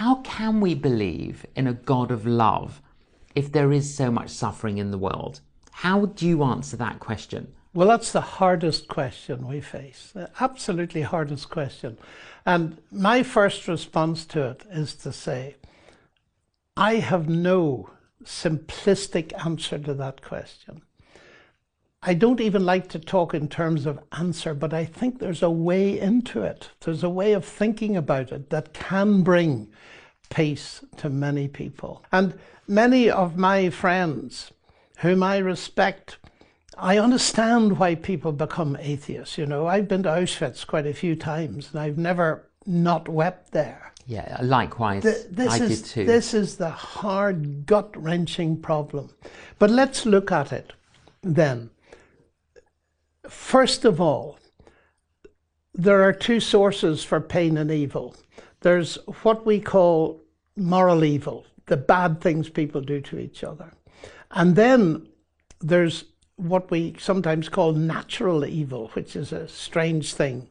how can we believe in a God of love if there is so much suffering in the world? How do you answer that question? Well, that's the hardest question we face, the absolutely hardest question. And my first response to it is to say, I have no simplistic answer to that question. I don't even like to talk in terms of answer, but I think there's a way into it. There's a way of thinking about it that can bring peace to many people. And many of my friends, whom I respect, I understand why people become atheists. You know, I've been to Auschwitz quite a few times and I've never not wept there. Yeah, likewise, I did too. This is the hard, gut-wrenching problem. But let's look at it then. First of all, there are two sources for pain and evil. There's what we call moral evil, the bad things people do to each other. And then there's what we sometimes call natural evil, which is a strange thing.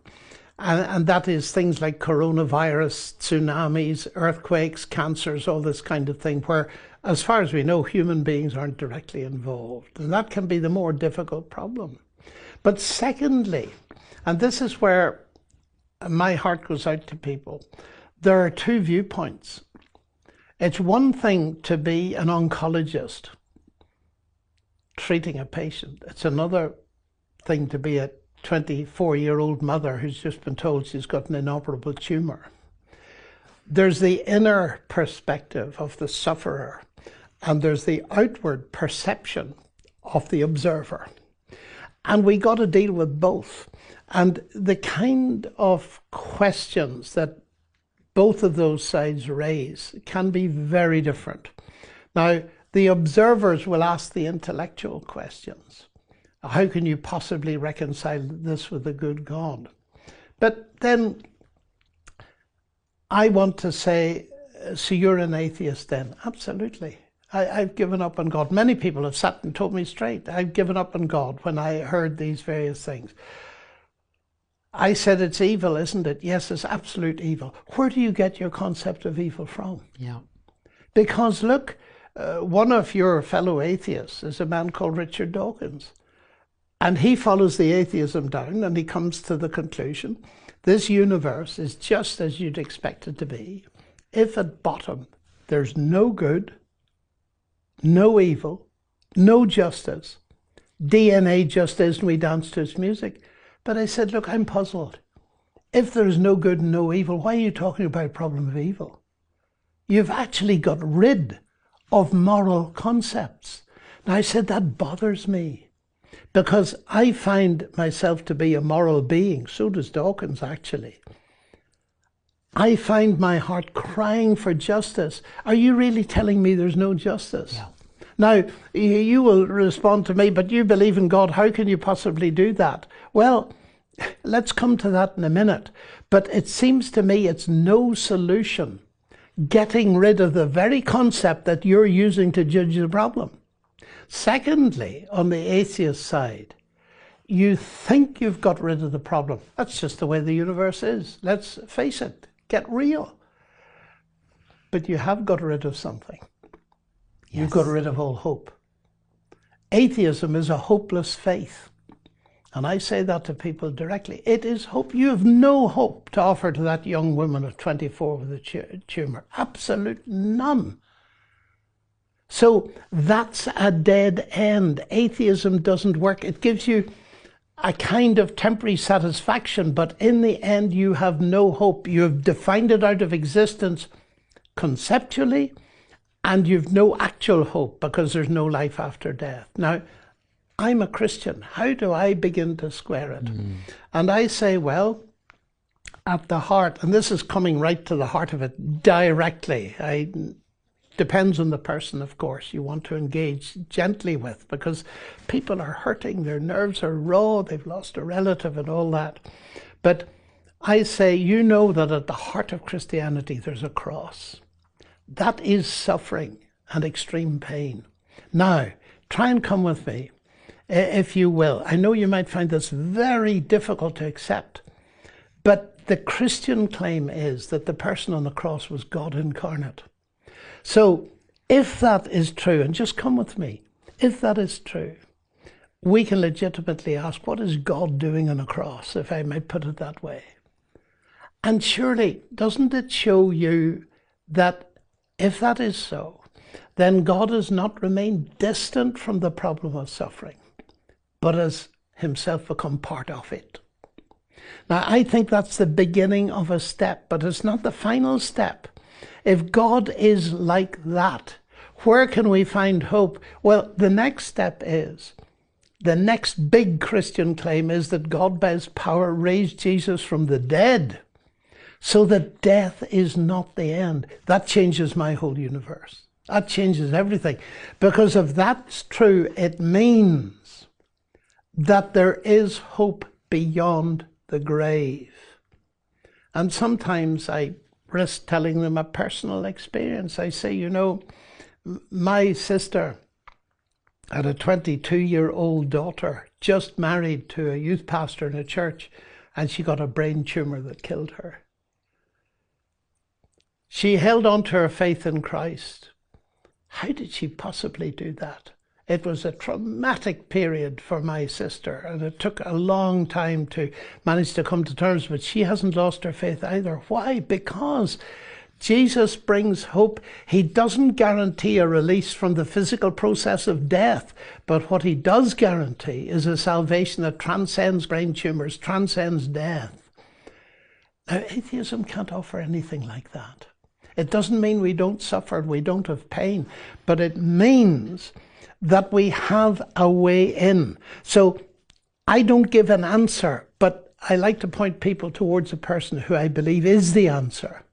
And that is things like coronavirus, tsunamis, earthquakes, cancers, all this kind of thing, where, as far as we know, human beings aren't directly involved. And that can be the more difficult problem. But secondly, and this is where my heart goes out to people, there are two viewpoints. It's one thing to be an oncologist treating a patient. It's another thing to be a 24-year-old mother who's just been told she's got an inoperable tumor. There's the inner perspective of the sufferer, and there's the outward perception of the observer. And we got to deal with both. And the kind of questions that both of those sides raise can be very different. Now, the observers will ask the intellectual questions. How can you possibly reconcile this with a good God? But then I want to say, so you're an atheist then? Absolutely. I've given up on God. Many people have sat and told me straight, I've given up on God when I heard these various things. I said, it's evil, isn't it? Yes, it's absolute evil. Where do you get your concept of evil from? Yeah. Because look, one of your fellow atheists is a man called Richard Dawkins. And he follows the atheism down and he comes to the conclusion, this universe is just as you'd expect it to be. If at bottom there's no good, no evil, no justice, DNA just is, and we dance to its music. But I said, look, I'm puzzled. If there's no good and no evil, why are you talking about a problem of evil? You've actually got rid of moral concepts. Now I said, that bothers me because I find myself to be a moral being. So does Dawkins, actually. I find my heart crying for justice. Are you really telling me there's no justice? Yeah. Now, you will respond to me, but you believe in God. How can you possibly do that? Well, let's come to that in a minute. But it seems to me it's no solution getting rid of the very concept that you're using to judge the problem. Secondly, on the atheist side, you think you've got rid of the problem. That's just the way the universe is. Let's face it, get real. But you have got rid of something. Yes. You've got rid of all hope. Atheism is a hopeless faith. And I say that to people directly. It is hope. You have no hope to offer to that young woman of 24 with a tumor. Absolute none. So that's a dead end. Atheism doesn't work. It gives you a kind of temporary satisfaction, but in the end you have no hope. You have defined it out of existence conceptually, and you've no actual hope because there's no life after death. Now, I'm a Christian. How do I begin to square it? And I say, well, at the heart, and this is coming right to the heart of it directly. Depends on the person, of course, you want to engage gently with, because people are hurting, their nerves are raw, they've lost a relative and all that. But I say, you know that at the heart of Christianity there's a cross. That is suffering and extreme pain. Now, try and come with me, if you will. I know you might find this very difficult to accept, but the Christian claim is that the person on the cross was God incarnate. So if that is true, and just come with me, if that is true, we can legitimately ask, what is God doing on a cross, if I might put it that way? And surely, doesn't it show you that if that is so, then God has not remained distant from the problem of suffering, but has himself become part of it? Now, I think that's the beginning of a step, but it's not the final step. If God is like that, where can we find hope? Well, the next step is, the next big Christian claim is that God by his power raised Jesus from the dead, so that death is not the end. That changes my whole universe. That changes everything. Because if that's true, it means that there is hope beyond the grave. And sometimes I risk telling them a personal experience. I say, you know, my sister had a 22-year-old daughter, just married to a youth pastor in a church, and she got a brain tumor that killed her. She held on to her faith in Christ. How did she possibly do that? It was a traumatic period for my sister, and it took a long time to manage to come to terms, but she hasn't lost her faith either. Why? Because Jesus brings hope. He doesn't guarantee a release from the physical process of death, but what he does guarantee is a salvation that transcends brain tumors, transcends death. Now, atheism can't offer anything like that. It doesn't mean we don't suffer, we don't have pain, but it means that we have a way in. So I don't give an answer, but I like to point people towards a person who I believe is the answer.